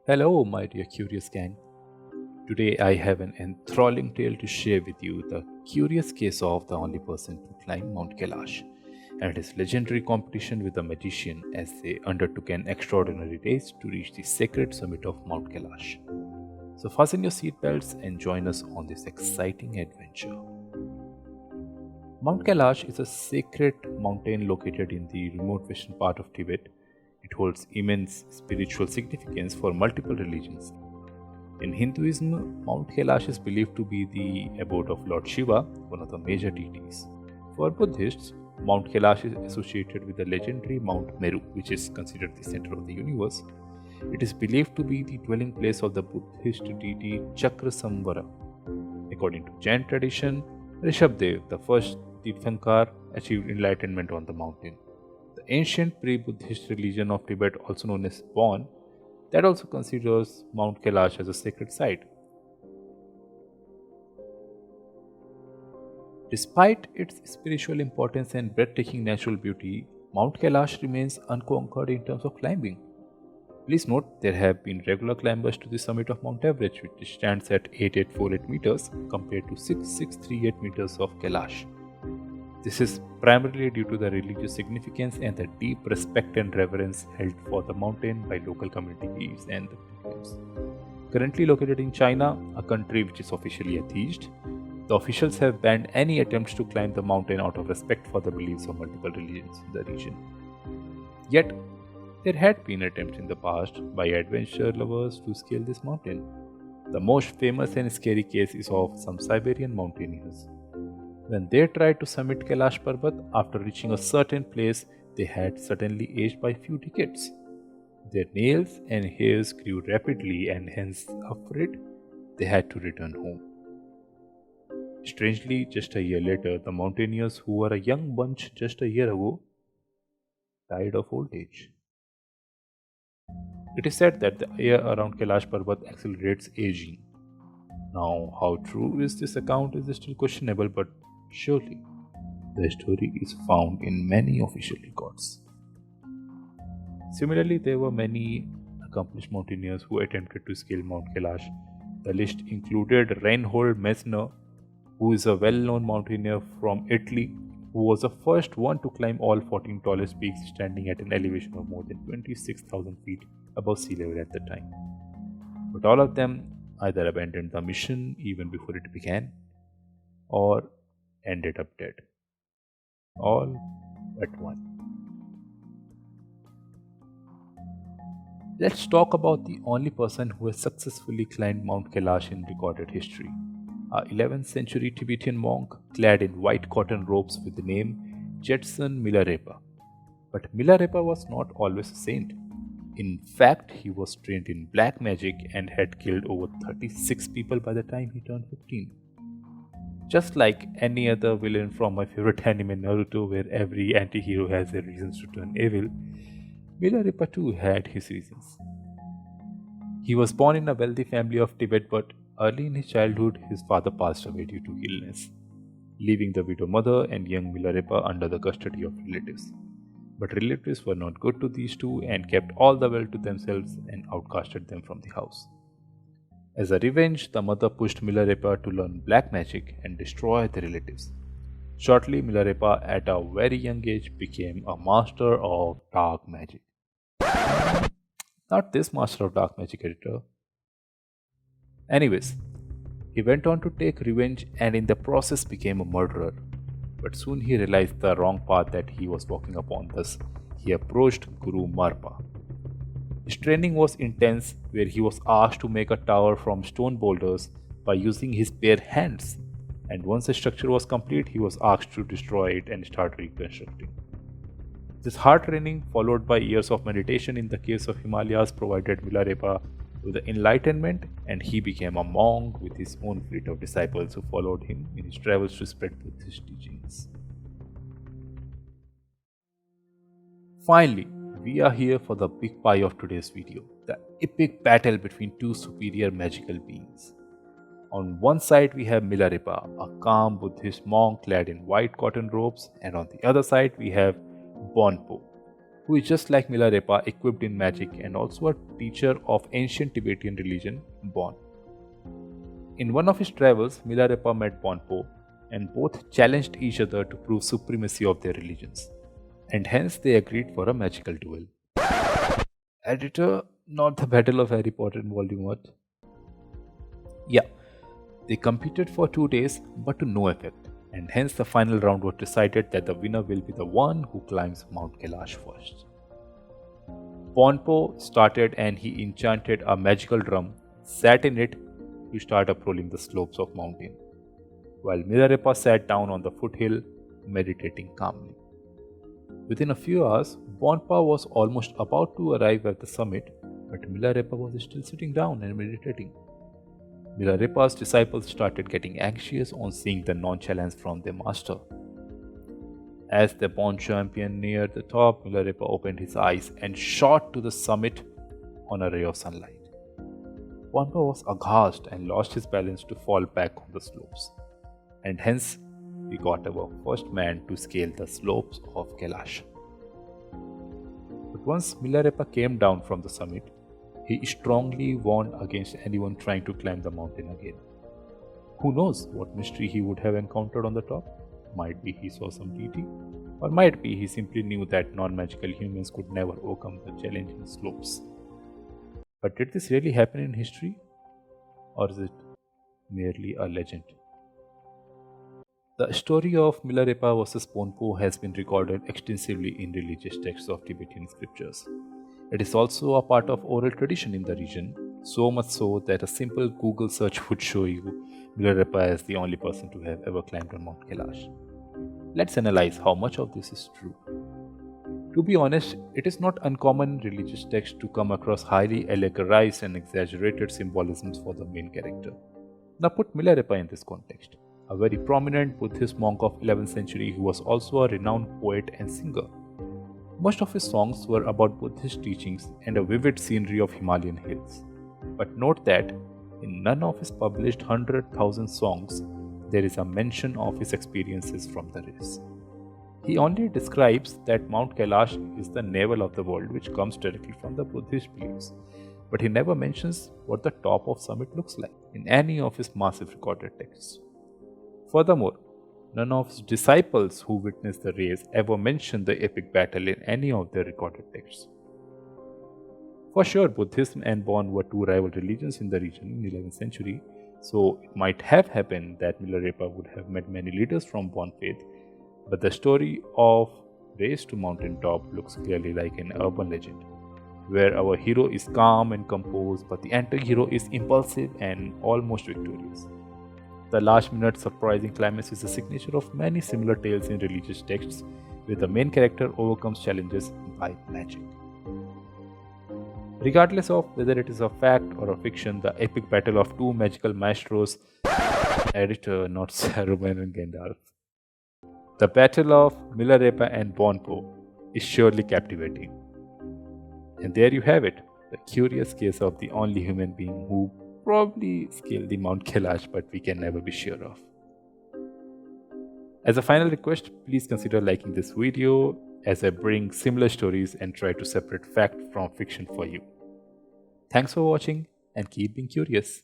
Hello, my dear curious gang. Today I have an enthralling tale to share with you the curious case of the only person to climb Mount Kailash and his legendary competition with a magician as they undertook an extraordinary race to reach the sacred summit of Mount Kailash. So fasten your seatbelts and join us on this exciting adventure. Mount Kailash is a sacred mountain located in the remote western part of Tibet. It holds immense spiritual significance for multiple religions. In Hinduism, Mount Kailash is believed to be the abode of Lord Shiva, one of the major deities. For Buddhists, Mount Kailash is associated with the legendary Mount Meru, which is considered the center of the universe. It is believed to be the dwelling place of the Buddhist deity Chakrasamvara. According to Jain tradition, Rishabdev, the first Tirthankar, achieved enlightenment on the mountain. The ancient pre-Buddhist religion of Tibet, also known as Bon, that also considers Mount Kailash as a sacred site. Despite its spiritual importance and breathtaking natural beauty, Mount Kailash remains unconquered in terms of climbing. Please note there have been regular climbers to the summit of Mount Everest, which stands at 8848 meters compared to 6638 meters of Kailash. This is primarily due to the religious significance and the deep respect and reverence held for the mountain by local communities and the pilgrims. Currently located in China, a country which is officially atheist, the officials have banned any attempts to climb the mountain out of respect for the beliefs of multiple religions in the region. Yet, there had been attempts in the past by adventure lovers to scale this mountain. The most famous and scary case is of some Siberian mountaineers. When they tried to summit Kailash Parbat, after reaching a certain place, they had suddenly aged by few decades. Their nails and hairs grew rapidly, and hence, afraid, they had to return home. Strangely, just a year later, the mountaineers who were a young bunch just a year ago died of old age. It is said that the air around Kailash Parbat accelerates aging. Now, how true is this account is still questionable, but surely the story is found in many official records. Similarly, there were many accomplished mountaineers who attempted to scale Mount Kailash. The list included Reinhold Messner, who is a well known mountaineer from Italy, who was the first one to climb all 14 tallest peaks, standing at an elevation of more than 26,000 feet above sea level at the time. But all of them either abandoned the mission even before it began or ended up dead. All at once. Let's talk about the only person who has successfully climbed Mount Kailash in recorded history. A 11th century Tibetan monk clad in white cotton robes with the name Jetson Milarepa. But Milarepa was not always a saint. In fact, he was trained in black magic and had killed over 36 people by the time he turned 15. Just like any other villain from my favorite anime Naruto, where every anti-hero has their reasons to turn evil, Milarepa too had his reasons. He was born in a wealthy family of Tibet, but early in his childhood, his father passed away due to illness, leaving the widow mother and young Milarepa under the custody of relatives. But relatives were not good to these two and kept all the wealth to themselves and outcasted them from the house. As a revenge, the mother pushed Milarepa to learn black magic and destroy the relatives. Shortly, Milarepa, at a very young age, became a master of dark magic. Not this master of dark magic editor. Anyways, he went on to take revenge and in the process became a murderer. But soon he realized the wrong path that he was walking upon, thus, he approached Guru Marpa. His training was intense, where he was asked to make a tower from stone boulders by using his bare hands. And once the structure was complete, he was asked to destroy it and start reconstructing. This hard training, followed by years of meditation in the caves of Himalayas, provided Milarepa with the enlightenment, and he became a monk with his own fleet of disciples who followed him in his travels to spread Buddhist teachings. Finally, we are here for the big pie of today's video, the epic battle between two superior magical beings. On one side, we have Milarepa, a calm Buddhist monk clad in white cotton robes, and on the other side, we have Bonpo, who is just like Milarepa, equipped in magic and also a teacher of ancient Tibetan religion, Bon. In one of his travels, Milarepa met Bonpo, and both challenged each other to prove supremacy of their religions, and hence they agreed for a magical duel. Editor, not the Battle of Harry Potter in Volume 1. Yeah, they competed for 2 days, but to no effect, and hence the final round was decided that the winner will be the one who climbs Mount Kailash first. Bonpo started and he enchanted a magical drum, sat in it to start up rolling the slopes of mountain, while Milarepa sat down on the foothill, meditating calmly. Within a few hours, Bonpa was almost about to arrive at the summit, but Milarepa was still sitting down and meditating. Milarepa's disciples started getting anxious on seeing the nonchalance from their master. As the Bon champion neared the top, Milarepa opened his eyes and shot to the summit on a ray of sunlight. Bonpa was aghast and lost his balance to fall back on the slopes, and hence we got our first man to scale the slopes of Kailash. But once Milarepa came down from the summit, he strongly warned against anyone trying to climb the mountain again. Who knows what mystery he would have encountered on the top? Might be he saw some deity, or might be he simply knew that non-magical humans could never overcome the challenging slopes. But did this really happen in history? Or is it merely a legend? The story of Milarepa versus Bonpo has been recorded extensively in religious texts of Tibetan scriptures. It is also a part of oral tradition in the region, so much so that a simple Google search would show you Milarepa as the only person to have ever climbed on Mount Kailash. Let's analyze how much of this is true. To be honest, it is not uncommon in religious texts to come across highly allegorized and exaggerated symbolisms for the main character. Now put Milarepa in this context, a very prominent Buddhist monk of 11th century who was also a renowned poet and singer. Most of his songs were about Buddhist teachings and a vivid scenery of Himalayan hills. But note that in none of his published 100,000 songs, there is a mention of his experiences from the race. He only describes that Mount Kailash is the navel of the world, which comes directly from the Buddhist beliefs, but he never mentions what the top of summit looks like in any of his massive recorded texts. Furthermore, none of his disciples who witnessed the race ever mention the epic battle in any of their recorded texts. For sure, Buddhism and Bon were two rival religions in the region in the 11th century, so it might have happened that Milarepa would have met many leaders from Bon faith, but the story of race to mountain top looks clearly like an urban legend, where our hero is calm and composed, but the anti-hero is impulsive and almost victorious. The last-minute surprising climax is a signature of many similar tales in religious texts, where the main character overcomes challenges by magic. Regardless of whether it is a fact or a fiction, the epic battle of two magical maestros, editor, not Saruman and Gandalf. The battle of Milarepa and Bonpo is surely captivating. And there you have it, the curious case of the only human being who probably scaled the Mount Kailash, but we can never be sure of. As a final request, please consider liking this video as I bring similar stories and try to separate fact from fiction for you. Thanks for watching and keep being curious.